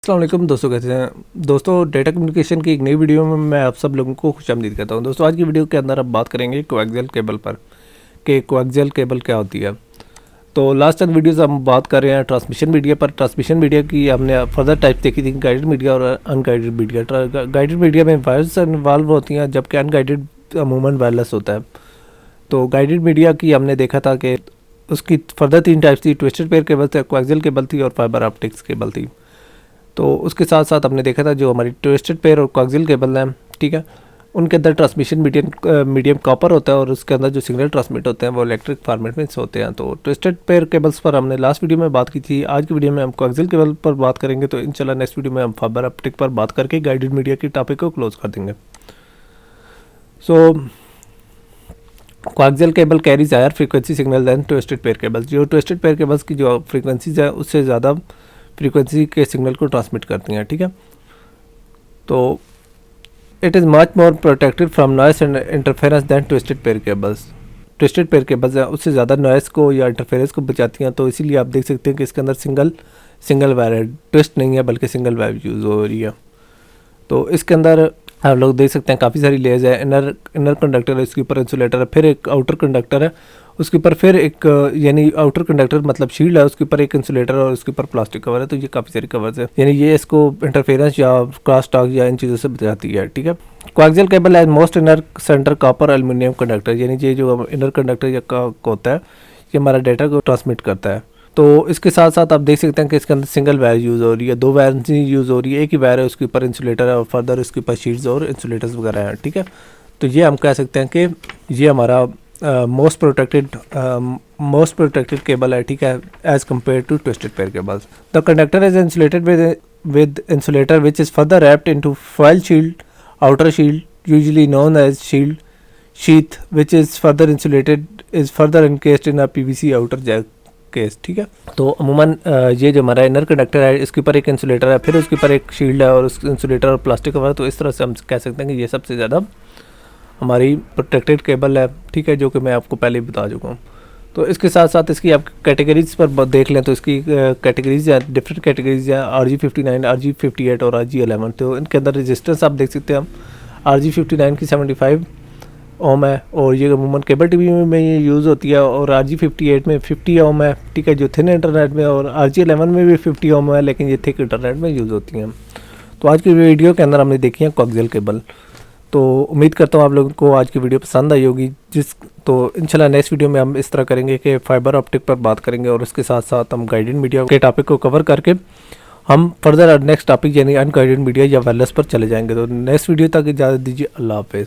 अस्सलाम वालेकुम दोस्तों, कैसे हैं दोस्तों। डेटा कम्युनिकेशन की एक नई वीडियो में मैं आप सब लोगों को खुशामदीद कहता हूं। दोस्तों आज की वीडियो के अंदर अब बात करेंगे कोएक्सियल केबल पर कि कोएक्सियल केबल क्या होती है। तो लास्ट तक वीडियोस हम बात कर रहे हैं ट्रांसमिशन मीडिया पर। ट्रांसमिशन मीडिया की हमने फर्दर टाइप देखी थी, गाइडेड मीडिया और अनगाइडेड मीडिया। गाइडेड मीडिया में वायर्स इन्वॉल्व होती हैं, जबकि अनगाइडेड अमूमन वायरलेस होता है। तो गाइडेड मीडिया की हमने देखा था कि उसकी फर्दर 3 टाइप्स थी, ट्विस्टेड पेयर केबल थी, कोएक्सियल केबल थी और फाइबर ऑप्टिक्स केबल थी। तो उसके साथ साथ हमने देखा था जो हमारी ट्विस्टेड पेयर और कोएक्सियल केबल हैं, ठीक है, उनके अंदर ट्रांसमिशन मीडियम कॉपर होता है और उसके अंदर जो सिग्नल ट्रांसमिट होते हैं वो इलेक्ट्रिक फॉर्मेट में होते हैं। तो ट्विस्टेड पेयर केबल्स पर हमने लास्ट वीडियो में बात की थी। आज की वीडियो में हम कोएक्सियल केबल पर बात करेंगे। तो इंशाल्लाह नेक्स्ट वीडियो में हम फाइबर ऑप्टिक पर बात करके गाइडेड मीडिया की टॉपिक को क्लोज कर देंगे। So coaxial cable carries higher frequency signal than twisted pair cables. जो ट्विस्टेड पेयर केबल्स की जो फ्रीक्वेंसीज है उससे ज़्यादा फ्रीक्वेंसी के सिग्नल को ट्रांसमिट करती हैं, ठीक है। तो it is much more protected from noise and interference than twisted pair cables. Twisted pair cables हैं उससे ज़्यादा नॉइस को या इंटरफेरेंस को बचाती हैं। तो इसीलिए आप देख सकते हैं कि इसके अंदर सिंगल वायर है, ट्विस्ट नहीं है बल्कि सिंगल वायर यूज़ हो रही है। तो इसके अंदर आप लोग देख सकते हैं काफ़ी सारी लेयर्स है। इनर कंडक्टर है, इसके ऊपर इंसुलेटर है, फिर एक आउटर कंडक्टर है, उसके ऊपर फिर एक यानी आउटर कंडक्टर मतलब शील्ड है, उसके ऊपर एक इंसुलेटर और उसके ऊपर प्लास्टिक कवर है। तो ये काफ़ी सारी कवर्स है, यानी ये इसको इंटरफेरेंस या क्रॉस टॉक या इन चीज़ों से बचाती है, ठीक है। Coaxial cable as most inner centre copper aluminium conductor, यानी ये जो इनर कंडक्टर होता है ये हमारा डेटा को ट्रांसमिट करता है। तो इसके साथ साथ आप देख सकते हैं कि इसके अंदर सिंगल वायर यूज़ हो रही है, 2 वायर यूज़ हो रही है। एक ही वायर है, उसके ऊपर इंसुलेटर है और फर्दर उसके ऊपर शीट्स और इंसुलेटर्स वगैरह हैं, ठीक है। तो ये हम कह सकते हैं कि ये हमारा मोस्ट प्रोटेक्टेड केबल है, ठीक है, as compared to twisted pair cables. The conductor is insulated with insulator which is further wrapped into foil shield, outer shield usually known as shield sheath which is further insulated is further encased in a PVC outer jack case, ठीक है। तो अमूमन ये जो हमारा inner conductor है इसके ऊपर एक इंसुलेटर है, फिर उसके ऊपर एक शील्ड है और उस इंसुलेटर और प्लास्टिक कवर है। तो इस तरह से हम कह सकते हैं कि ये सबसे ज़्यादा हमारी प्रोटेक्टेड केबल है, ठीक है, जो कि मैं आपको पहले ही बता चुका हूँ। तो इसके साथ साथ इसकी आप कैटेगरीज पर देख लें तो इसकी कैटेगरीज है, डिफरेंट कैटेगरीज है, RG59, RG58 और RG11। तो इनके अंदर रजिस्टेंस आप देख सकते हैं हम RG59 की 75 ओम है और ये अमूमन केबल टीवी में ये यूज़ होती है, और RG58 में 50 ओम है, ठीक है, जो थिन इंटरनेट में, और RG11 में भी 50 ओम है लेकिन ये थिक इंटरनेट में यूज़ होती हैं। तो आज की वीडियो के अंदर हमने देखी है कोएक्सियल केबल। तो उम्मीद करता हूँ आप लोगों को आज की वीडियो पसंद आई होगी। तो इंशाल्लाह नेक्स्ट वीडियो में हम इस तरह करेंगे कि फाइबर ऑप्टिक पर बात करेंगे और उसके साथ साथ हम गाइडेड मीडिया के टॉपिक को कवर करके हम फर्दर नेक्स्ट टॉपिक यानी अनगाइडेड मीडिया या वायरलेस पर चले जाएंगे। तो नेक्स्ट वीडियो तक इजाज़त दीजिए। अल्लाह हाफ़िज़।